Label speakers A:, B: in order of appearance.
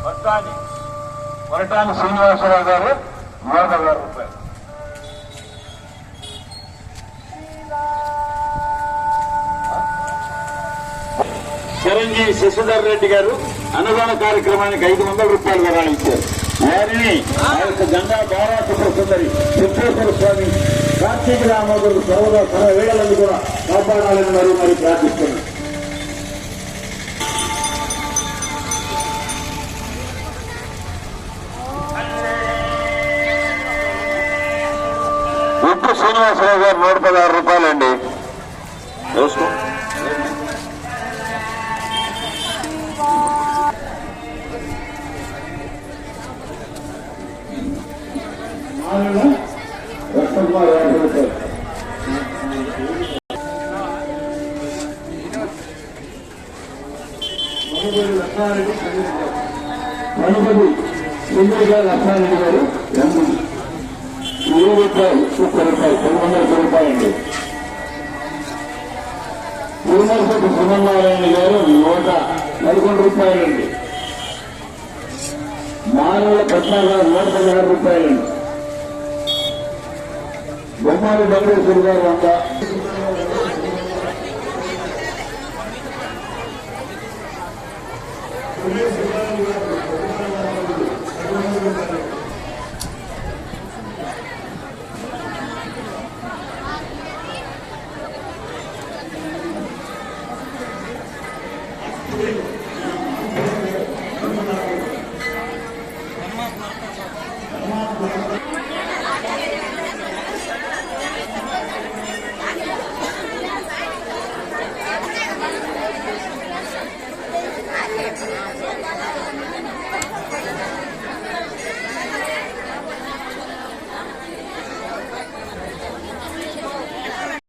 A: వరటాని శ్రీనివాసరావు గారు 100,000 రూపాయలు. చిరంజీవి శశిధర్ రెడ్డి గారు అనుదాన కార్యక్రమానికి 500 రూపాయలు విరాళం ఇచ్చారు. వారిని ఆ యొక్క గంగా బారాసుప్ర సుందరి సిద్ధేశ్వర స్వామి కార్తీక రామోదరు సర్వదా వేళలను కూడా కాపాడాలని మరి ప్రార్థిస్తున్నారు. ఉప్పు శ్రీనివాసరావు గారు 116 రూపాయలండి. చూసుకో మనుపతి సుందరిగా లక్ష్మారెడ్డి గారు 20 రూపాయలు 900 రూపాయలండి. తిరుమలపతి సుమన్నారాయణ గారు 111 రూపాయలండి. మానవుల పద్మ గారు 116 రూపాయలండి. బొమ్మాలి వెంకటేశ్వర గారు 100